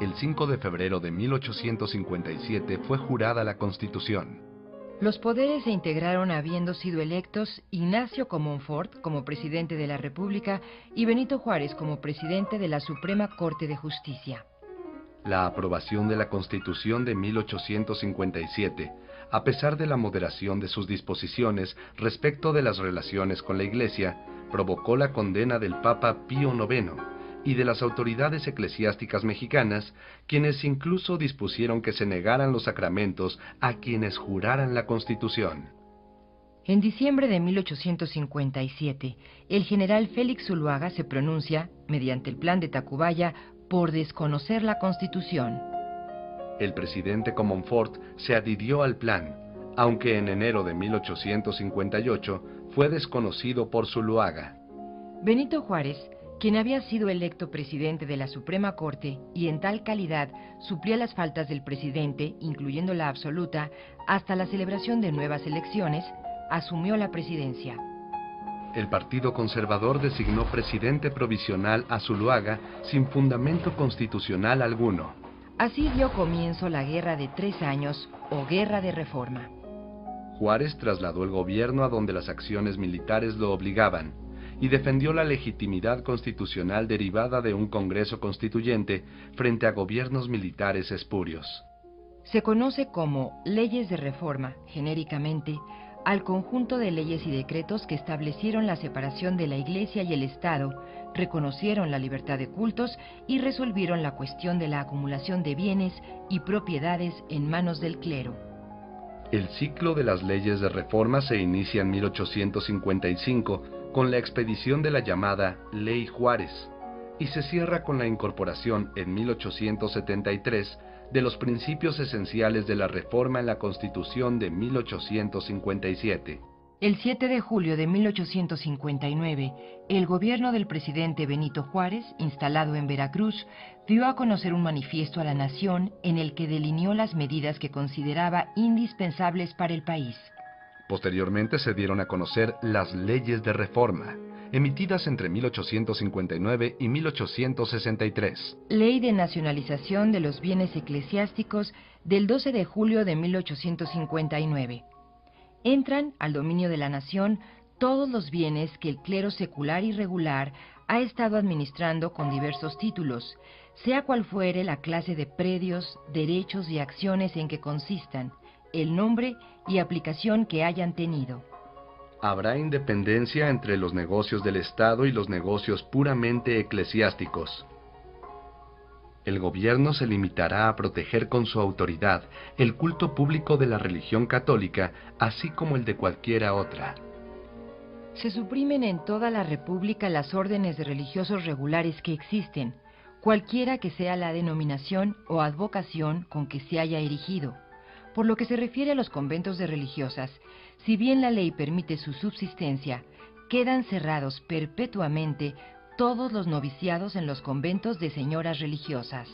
El 5 de febrero de 1857 fue jurada la Constitución. Los poderes se integraron habiendo sido electos Ignacio Comonfort como presidente de la República y Benito Juárez como presidente de la Suprema Corte de Justicia. La aprobación de la Constitución de 1857, a pesar de la moderación de sus disposiciones respecto de las relaciones con la Iglesia, provocó la condena del Papa Pío IX y de las autoridades eclesiásticas mexicanas, quienes incluso dispusieron que se negaran los sacramentos a quienes juraran la Constitución. En diciembre de 1857, el general Félix Zuluaga se pronuncia, mediante el Plan de Tacubaya, por desconocer la Constitución. El presidente Comonfort se adhirió al plan, aunque en enero de 1858 fue desconocido por Zuluaga. Benito Juárez, quien había sido electo presidente de la Suprema Corte y en tal calidad suplía las faltas del presidente, incluyendo la absoluta, hasta la celebración de nuevas elecciones, asumió la presidencia. El Partido Conservador designó presidente provisional a Zuluaga sin fundamento constitucional alguno. Así dio comienzo la Guerra de 3 años o Guerra de Reforma. Juárez trasladó el gobierno a donde las acciones militares lo obligaban y defendió la legitimidad constitucional derivada de un Congreso Constituyente frente a gobiernos militares espurios. Se conoce como leyes de reforma, genéricamente, al conjunto de leyes y decretos que establecieron la separación de la Iglesia y el Estado, reconocieron la libertad de cultos y resolvieron la cuestión de la acumulación de bienes y propiedades en manos del clero. El ciclo de las leyes de reforma se inicia en 1855 con la expedición de la llamada Ley Juárez y se cierra con la incorporación en 1873 de los principios esenciales de la reforma en la Constitución de 1857. El 7 de julio de 1859, el gobierno del presidente Benito Juárez, instalado en Veracruz, dio a conocer un manifiesto a la nación en el que delineó las medidas que consideraba indispensables para el país. Posteriormente se dieron a conocer las leyes de reforma, emitidas entre 1859 y 1863. Ley de nacionalización de los bienes eclesiásticos del 12 de julio de 1859. Entran al dominio de la nación todos los bienes que el clero secular y regular ha estado administrando con diversos títulos, sea cual fuere la clase de predios, derechos y acciones en que consistan, el nombre y aplicación que hayan tenido. Habrá independencia entre los negocios del Estado y los negocios puramente eclesiásticos. El gobierno se limitará a proteger con su autoridad el culto público de la religión católica, así como el de cualquiera otra. Se suprimen en toda la República las órdenes de religiosos regulares que existen, cualquiera que sea la denominación o advocación con que se haya erigido. Por lo que se refiere a los conventos de religiosas, si bien la ley permite su subsistencia, quedan cerrados perpetuamente todos los noviciados en los conventos de señoras religiosas.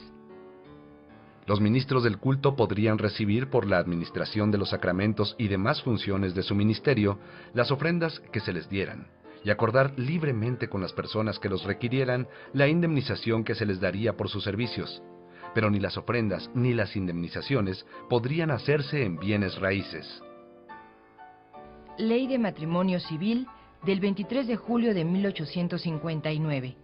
Los ministros del culto podrían recibir por la administración de los sacramentos y demás funciones de su ministerio las ofrendas que se les dieran, y acordar libremente con las personas que los requirieran la indemnización que se les daría por sus servicios. Pero ni las ofrendas ni las indemnizaciones podrían hacerse en bienes raíces. Ley de Matrimonio Civil del 23 de julio de 1859.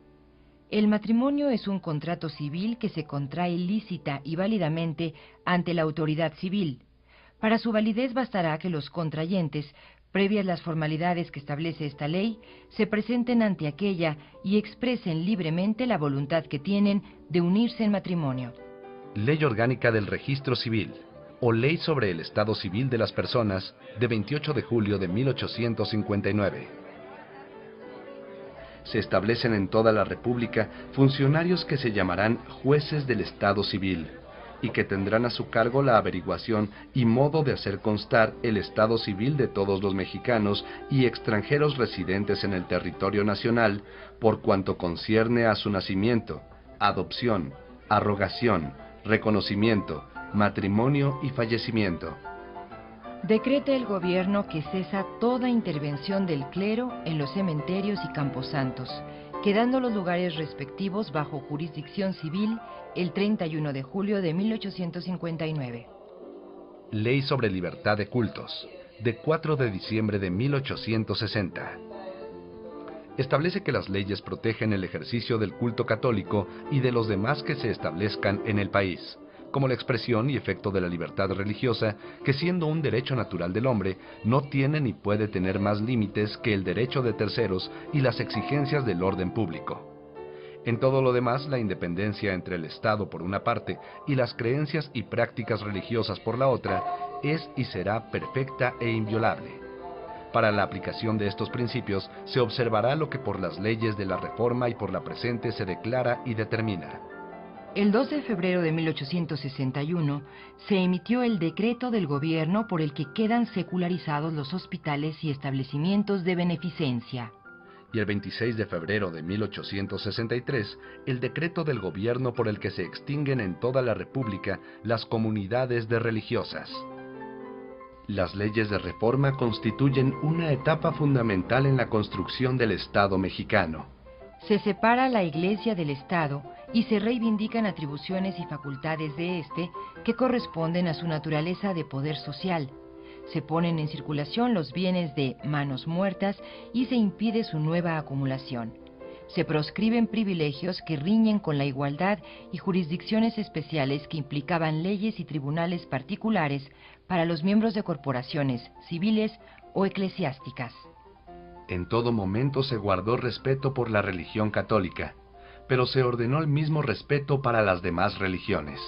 El matrimonio es un contrato civil que se contrae lícita y válidamente ante la autoridad civil. Para su validez bastará que los contrayentes, previas las formalidades que establece esta ley, se presenten ante aquella y expresen libremente la voluntad que tienen de unirse en matrimonio. Ley Orgánica del Registro Civil, o Ley sobre el Estado Civil de las Personas, de 28 de julio de 1859. Se establecen en toda la República funcionarios que se llamarán jueces del Estado Civil, y que tendrán a su cargo la averiguación y modo de hacer constar el estado civil de todos los mexicanos y extranjeros residentes en el territorio nacional, por cuanto concierne a su nacimiento, adopción, arrogación, reconocimiento, matrimonio y fallecimiento. Decreta el gobierno que cesa toda intervención del clero en los cementerios y camposantos, quedando los lugares respectivos bajo jurisdicción civil el 31 de julio de 1859. Ley sobre libertad de cultos, de 4 de diciembre de 1860. Establece que las leyes protegen el ejercicio del culto católico y de los demás que se establezcan en el país, como la expresión y efecto de la libertad religiosa, que siendo un derecho natural del hombre, no tiene ni puede tener más límites que el derecho de terceros y las exigencias del orden público. En todo lo demás, la independencia entre el Estado por una parte y las creencias y prácticas religiosas por la otra es y será perfecta e inviolable. Para la aplicación de estos principios se observará lo que por las leyes de la Reforma y por la presente se declara y determina. El 2 de febrero de 1861 se emitió el decreto del gobierno por el que quedan secularizados los hospitales y establecimientos de beneficencia. Y el 26 de febrero de 1863, el decreto del gobierno por el que se extinguen en toda la República las comunidades de religiosas. Las leyes de reforma constituyen una etapa fundamental en la construcción del Estado mexicano. Se separa la Iglesia del Estado y se reivindican atribuciones y facultades de éste que corresponden a su naturaleza de poder social. Se ponen en circulación los bienes de manos muertas y se impide su nueva acumulación. Se proscriben privilegios que riñen con la igualdad y jurisdicciones especiales que implicaban leyes y tribunales particulares para los miembros de corporaciones civiles o eclesiásticas. En todo momento se guardó respeto por la religión católica, pero se ordenó el mismo respeto para las demás religiones.